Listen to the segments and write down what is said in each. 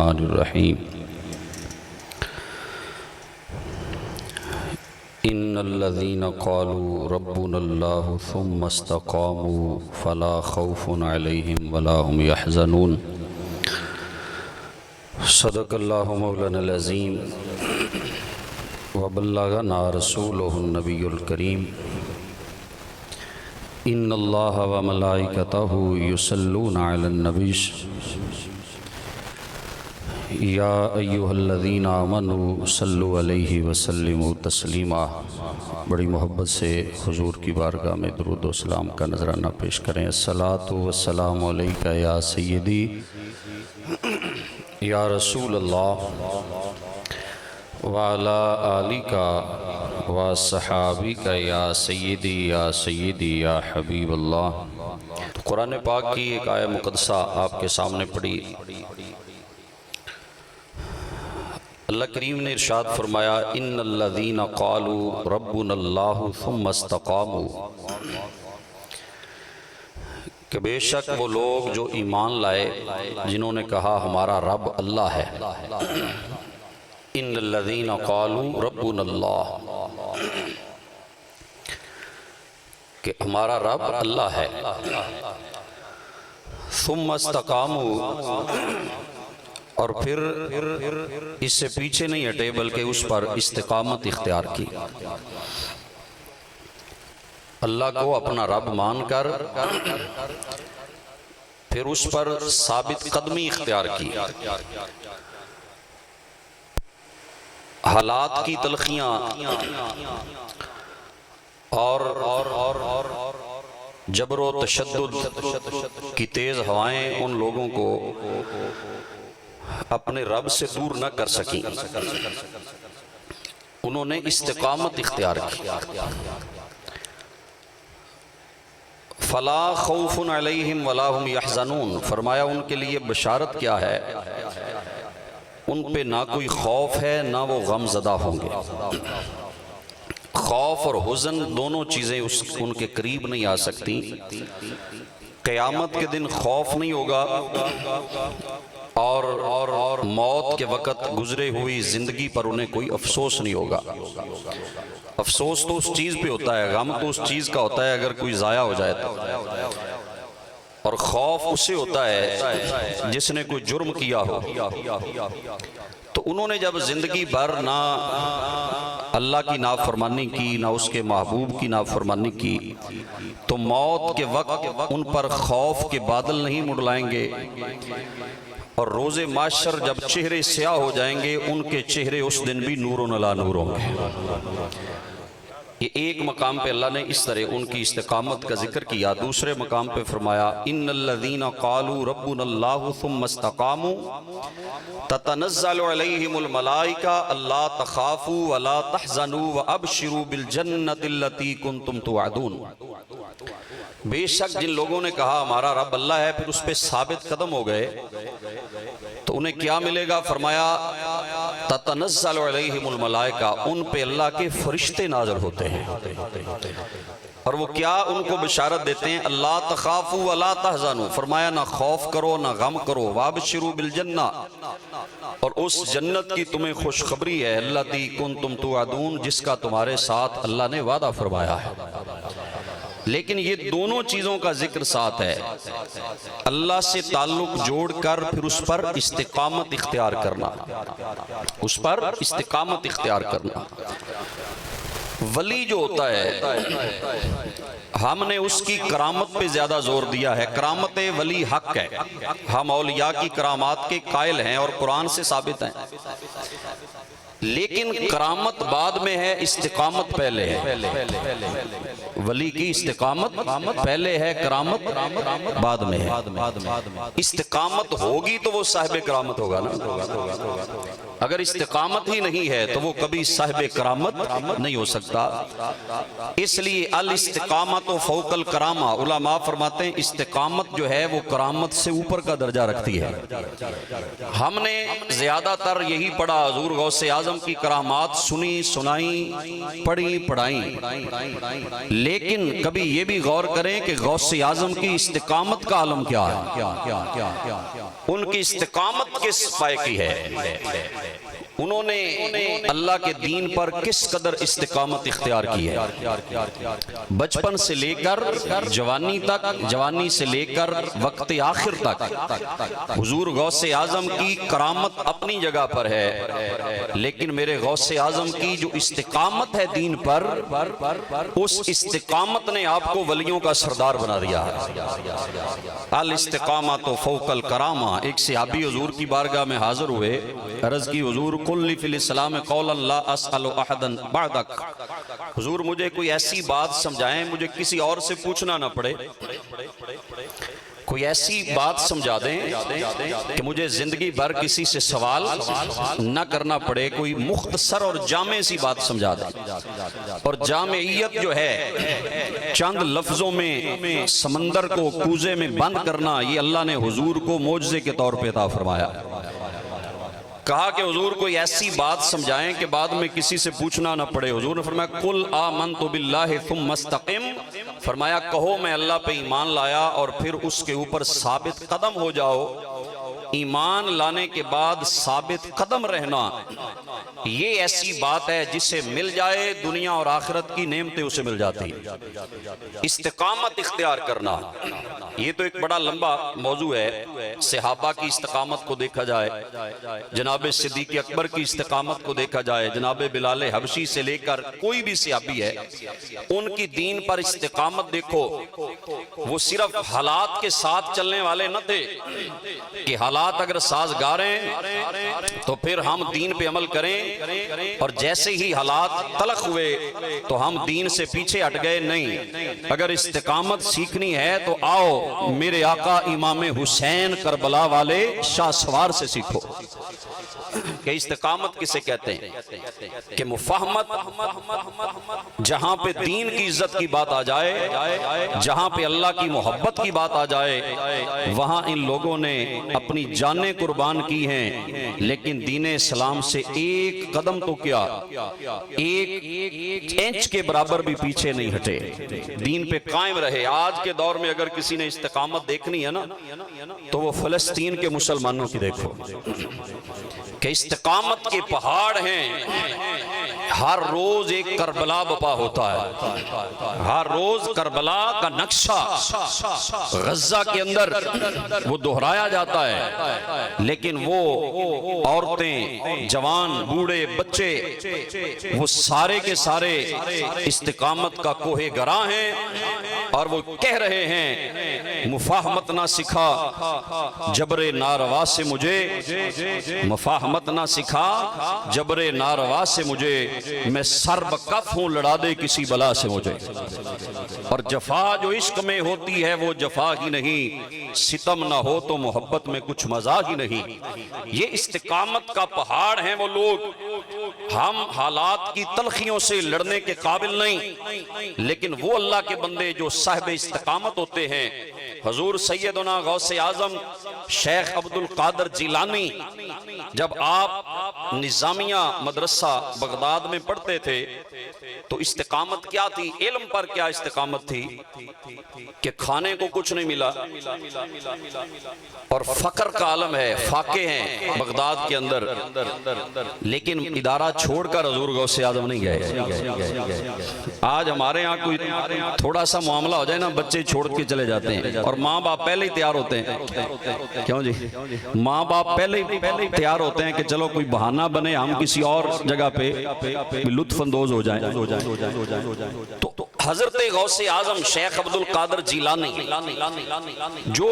बिस्मिल्लाहिर्रहमानिर्रहीम। इन्नल्लज़ीना क़ालू रब्बुनल्लाहु सुम्मा इस्तक़ामू फ़ला खौफ़ुन अलैहिम वला हुम यहज़नून। सदक़ल्लाहु मौलानल अज़ीम व बल्लगना रसूलुहुन नबियुल करीम। इन्नल्लाह व मलाइकतहु युसल्लूना अलन नबी या अय्युहल्लज़ीना आमनू सल्लु अलैहि वसल्लिमु तस्लीमा। बड़ी मोहब्बत से हुजूर की बारगाह में दुरूद व सलाम का नजराना पेश करें। अस्सलातु वस्सलामु अलैका या सय्यदी या रसूल अल्लाह व अला आलिका व सहाबिका या सय्यदी या हबीब अल्लाह। तो कुरान पाक की एक आयत मुक़द्दसा आपके सामने पड़ी। अल्लाह करीम ने इरशाद फरमाया, इन्नल्लज़ीना क़ालू रब्बुनल्लाहु सुम्मा इस्तक़ामू, कि बेशक वो लोग जो ईमान लाए, जिन्होंने कहा हमारा रब अल्लाह है। इन्नल्लज़ीना क़ालू रब्बुनल्लाह, कि हमारा रब अल्लाह है। सुम्मा इस्तक़ामू, और फिर इससे पीछे नहीं हटे बल्कि उस पर इस्तिकामत इख्तियार की। अल्लाह को अपना रब मानकर फिर उस पर साबित कदमी इख्तियार की। हालात की तलखियां और जबरो तशद्दुद की तेज हवाएं उन लोगों को अपने रब से दूर न कर सकी। उन्होंने इस्तिकामत इख्तियार की। फला खौफुन अलैहिम वला हुम यहज़नून, फरमाया उनके लिए बशारत क्या है, उन पे ना कोई खौफ है ना वो गमज़दा होंगे। खौफ और हुज़न दोनों चीज़ें उनके करीब नहीं आ सकती। क़यामत के दिन खौफ नहीं होगा और मौत के वक़्त गुजरे हुई ज़िंदगी पर उन्हें कोई अफसोस नहीं होगा। अफसोस तो उस चीज़ पे होता है, गम तो उस चीज़ का होता है अगर कोई ज़ाया हो जाए तो, और खौफ उससे होता है जिसने कोई जुर्म किया हो। तो उन्होंने जब ज़िंदगी भर ना अल्लाह की नाफरमानी की ना उसके महबूब की नाफरमानी की, तो मौत के वक्त उन पर खौफ के बादल नहीं मुड़लाएंगे। और रोज़े माशर जब चेहरे स्याह हो जाएंगे, उनके चेहरे उस दिन भी नूरों अला नूर होंगे। ये एक मकाम पे अल्लाह ने इस तरह उनकी इस्तिकामत का जिक्र किया। दूसरे मकाम पे फरमाया, इन्नल्लज़ीना क़ालू रब्बुनल्लाहु सुम्मा इस्तक़ामू ततनज़्ज़लु अलैहिमुल मलाइका अल्ला तख़ाफ़ू वला तहज़नू व अबशिरू बिल जन्नतिल्लती कुन्तुम तुअदून। बेशक जिन लोगों ने कहा हमारा रब अल्लाह है, फिर उस पर साबित कदम हो गए, तो उन्हें क्या मिलेगा? फरमाया ततनज़्ज़लु अलैहिमुल मलाइका, उन पे अल्लाह के फरिश्ते नाज़िल होते हैं। और वो क्या उनको बिशारत देते हैं? अल्ला तख़ाफ़ू वला तहज़नू, फरमाया ना खौफ करो ना गम करो। वाबशिरू बिल जन्ना, और उस जन्नत की तुम्हें खुशखबरी है, अल्लती कुन्तुम तुअदून, जिसका तुम्हारे साथ अल्लाह ने वादा फरमाया है। लेकिन ये दोनों चीज़ों का जिक्र साथ है, अल्लाह से ताल्लुक जोड़कर फिर उस पर इस्तिकामत इख्तियार करना, उस पर इस्तिकामत इख्तियार करना। वली जो होता है, हमने उसकी करामत पे ज्यादा जोर दिया है। करामत वली हक है, हम औलिया की करामात के कायल हैं और कुरान से साबित हैं। लेकिन करामत बाद में है, इस्तिकामत पहले है। वली की इस्तिकामत पहले है, करामत बाद में है। इस्तिकामत होगी तो वो साहिब करामत होगा ना। अगर इस्तिकामत ही नहीं है तो वो कभी साहिब करामत नहीं हो सकता। इसलिए अल इस्तिकामत व फौकल करामा, उलमा फरमाते हैं इस्तिकामत जो है वो करामत से ऊपर का दर्जा रखती है। हमने ज्यादातर यही पढ़ा, हुजूर गौसे आजम की करामात सुनी सुनाई पढ़ी पढ़ाई, लेकिन कभी ये भी गौर करें कि गौसे आजम की इस्तिकामत का आलम क्या है। उनकी इस्तिकामत किस पाए की है, उन्होंने अल्लाह के दीन पर किस कदर इस्तिकामत इख्तियार की है। बचपन से लेकर जवानी तक, जवानी से लेकर वक्त आखिर तक हुजूर गौसे आजम की करामत अपनी जगह पर है, लेकिन मेरे गौसे आजम की जो इस्तिकामत है दीन पर, उस इस्तिकामत ने आपको वलियों का सरदार बना दिया है। अल इस्तिकामा तो फौकल करामा। एक सहाबी हुजूर की बारगाह में हाजिर हुए, अर्ज की हुजूर कुल्ली फिल इस्लाम कौलन ला असअलु अहदन बअदक। हुजूर मुझे कोई ऐसी बात समझाएं, मुझे किसी और से पूछना ना पड़े, कोई ऐसी बात समझा दें कि मुझे जिंदगी भर किसी से सवाल न करना पड़े, कोई मुख्तसर और जामे सी बात समझा दें। और जामेयत जो है, चंद लफ्जों में समंदर को कूजे में बंद करना, ये अल्लाह ने हुजूर को मोजज़े के तौर पे अता फरमाया। कहा कि हुजूर कोई ऐसी बात समझाएं कि बाद में किसी से पूछना ना पड़े। हुजूर ने फरमाया कुल आमनतु बिल्लाहि सुम्मा इस्तक़िम। फरमाया कहो मैं अल्लाह पे ईमान लाया और फिर उसके ऊपर साबित कदम हो जाओ। ईमान लाने के बाद साबित कदम रहना, ये ऐसी बात है जिसे मिल जाए दुनिया और आखिरत की नेमतें उसे मिल जाती। इस्तिकामत इख्तियार करना, ये तो एक बड़ा लंबा मौजू है। सहाबा की इस्तिकामत को देखा जाए, जनाब सिद्दीक़ अकबर की इस्तिकामत को देखा जाए, जनाब बिलाल हबशी से लेकर कोई भी सहाबी है, उनकी दीन पर इस्तिकामत देखो। वो सिर्फ हालात के साथ चलने वाले न थे कि हालात अगर साजगार हैं तो फिर हम दीन पे अमल करें, और जैसे ही हालात तलख हुए तो हम दीन से पीछे हट गए। नहीं, अगर इस्तिकामत सीखनी है तो आओ मेरे आका इमाम हुसैन करबला वाले शाह सवार से सीखो। कि इस्तिकामत किसे कहते हैं कि मुफाहमत, जहां पे दीन की इज्जत की बात आ जाए, जहां पे अल्लाह की मोहब्बत की बात आ जाए, वहां इन लोगों ने अपनी जानें कुर्बान की हैं, लेकिन दीन इस्लाम से एक कदम तो क्या, एक इंच के बराबर भी पीछे नहीं हटे, दीन पे कायम रहे। आज के दौर में अगर किसी ने इस्तिकामत देखनी है ना, तो वो फलस्तीन के मुसलमानों की देखो कि इस्तिकामत के पहाड़ हैं। हर रोज एक करबला बपा होता है, हर रोज करबला का नक्शा गज़ा के अंदर वो दोहराया जाता है, लेकिन वो औरतें, जवान, बूढ़े, बच्चे, वो सारे के सारे इस्तिकामत का कोहे गरा हैं, और वो कह रहे हैं मुफाहमत ना सिखा जबरे नारवा से मुझे, मुफाहमत ना सिखा जबरे नारवा से मुझे, मैं सर्ब कफ हूं लड़ा दे किसी बला से मुझे। और जफा जो इश्क में होती है वो जफा ही नहीं, सितम ना हो तो मोहब्बत में कुछ मजा ही नहीं। ये इस्तिकामत का पहाड़ है वो लोग। हम हालात की तलखियों से लड़ने के काबिल नहीं, लेकिन वो अल्लाह के बंदे जो साहिब इस्तिकामत होते हैं। हजूर सैयदना गौसे आजम शेख अब्दुल कादर जिलानी, जब आप निजामिया मदरसा बगदाद में पढ़ते थे तो इस्तिकामत क्या थी, इल्म पर क्या इस्तिकामत थी कि खाने को कुछ नहीं मिला और फकर का आलम है, फाके हैं बगदाद के अंदर, लेकिन इदारा छोड़कर हजूर गौसे आजम नहीं गए। आज हमारे यहाँ कोई थोड़ा सा मामला हो जाए ना, बच्चे छोड़ के चले जाते हैं, और माँ बाप पहले ही तैयार होते हैं। क्यों जी? माँ बाप पहले ही तैयार होते हैं कि चलो कोई बहाना बने, हम किसी और जगह पे लुत्फअंदोज हो जाए। तो हजरत गौसे आजम शेख अब्दुल कादर जिलानी, जो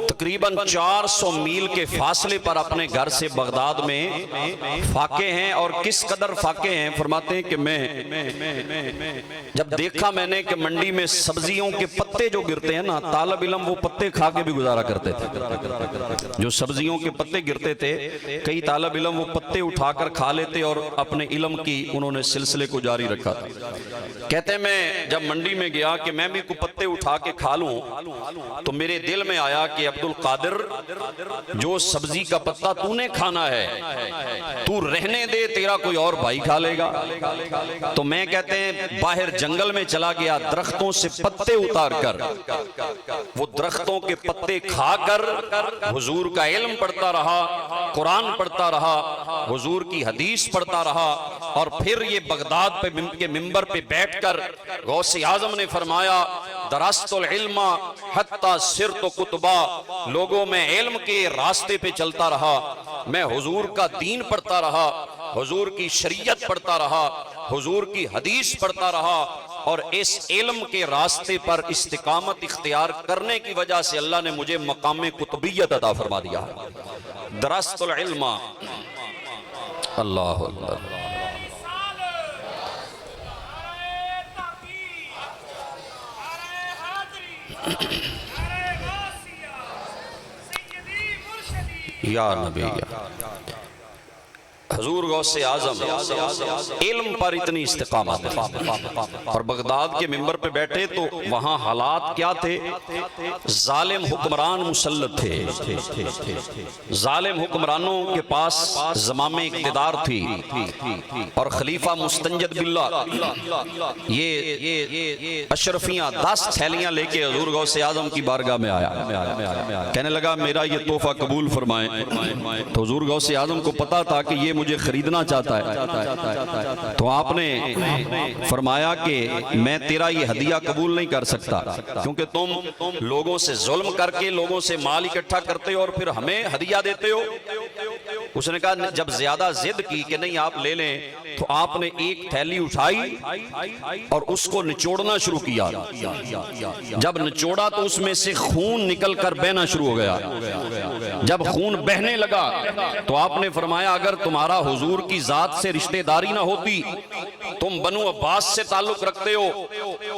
तकरीबन 400 मील के फासले पर अपने घर से बगदाद में फाके हैं, और किस कदर फाके हैं, फरमाते हैं कि मैं जब देखा मैंने कि मंडी में सब्जियों के पत्ते जो गिरते हैं ना, तालब इल्म वो पत्ते खा के भी गुजारा करते थे। जो सब्जियों के पत्ते गिरते थे, कई तालब इल्म वो पत्ते उठाकर खा लेते और अपने इल्म की उन्होंने सिलसिले को जारी रखा था। कहते कहते हैं मैं जब मंडी में गया कि मैं भी कुछ पत्ते उठा के खा लूं, तो मेरे दिल में आया कि अब्दुल कादिर, जो सब्जी का पत्ता तूने खाना है तू रहने दे, तेरा कोई और भाई खा लेगा। तो मैं कहते हैं बाहर जंगल में चला गया, दरख्तों से पत्ते उतार कर, वो दरख्तों के पत्ते खाकर हुजूर का इल्म पढ़ता रहा, कुरान पढ़ता रहा, हुजूर की हदीस पढ़ता रहा। और फिर ये बगदाद के मिंबर पे बैठकर गौसे आजम ने फरमाया, दरस्तुल इल्मा हत्ता सिरतु कुतबा, लोगों में इल्म के रास्ते पे चलता रहा, मैं हुजूर का दीन पढ़ता रहा, हुजूर की शरीयत पढ़ता रहा, हुजूर की हदीस पढ़ता रहा, और इस इल्म के रास्ते पर इस्तिकामत इख्तियार करने की वजह से अल्लाह ने मुझे मकाम कुतुबियत अता फरमा दिया। दरस्तुल इल्मा, अल्लाह अकबर। या नबी या हजूर गौसे आजम इल्म पर इतनी इस्तिकामत है। और बगदाद के मिंबर पे बैठे तो वहां हालात क्या थे, जालिम हुक्मरान मुसल्लत थे, जालिम हुक्मरानों के पास ज़मामे इक़्तिदार थी, और खलीफा मुस्तंजद बिल्ला ये अशरफियां 10 थैलियां लेके हजूर गौसे आजम की बारगाह में आया, कहने लगा मेरा ये तोहफा कबूल फरमाएं। तो हजूर गौसे आजम को पता था कि ये मुझे खरीदना चाहता है, तो आपने फरमाया कि मैं तेरा ये हदिया कबूल नहीं कर सकता, क्योंकि तुम लोगों से जुल्म करके लोगों से माल इकट्ठा करते हो और फिर हमें हदिया देते हो। उसने कहा, जब ज्यादा जिद की कि नहीं आप ले लें, तो आपने एक थैली उठाई और उसको निचोड़ना शुरू किया। जब निचोड़ा तो उसमें से खून निकल कर बहना शुरू हो गया। जब खून बहने लगा तो आपने फरमाया, अगर तुम्हारा हुजूर की जात से रिश्तेदारी ना होती, तुम बनु अब्बास से ताल्लुक रखते हो,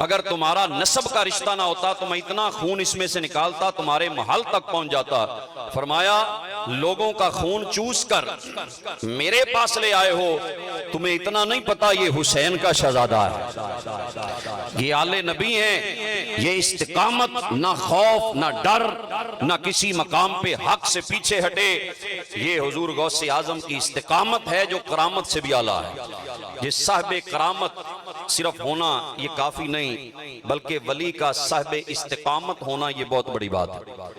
अगर तुम्हारा नस्ब का रिश्ता ना होता तो मैं इतना खून इसमें से निकालता तुम्हारे महल तक पहुंच जाता। फरमाया, लोगों का खून चूस कर मेरे पास ले आए हो, तुम्हें इतना नहीं पता ये हुसैन का शहजादा है, ये आले नबी हैं, ये इस्तिकामत, ना खौफ ना डर ना किसी मकाम पे हक से पीछे हटे, ये हुजूर गौसे आजम की इस्तिकामत है जो करामत से भी आला है। ये साहिब करामत सिर्फ होना ये काफी नहीं, बल्कि वली का साहिब इस्तिकामत होना ये बहुत बड़ी बात है।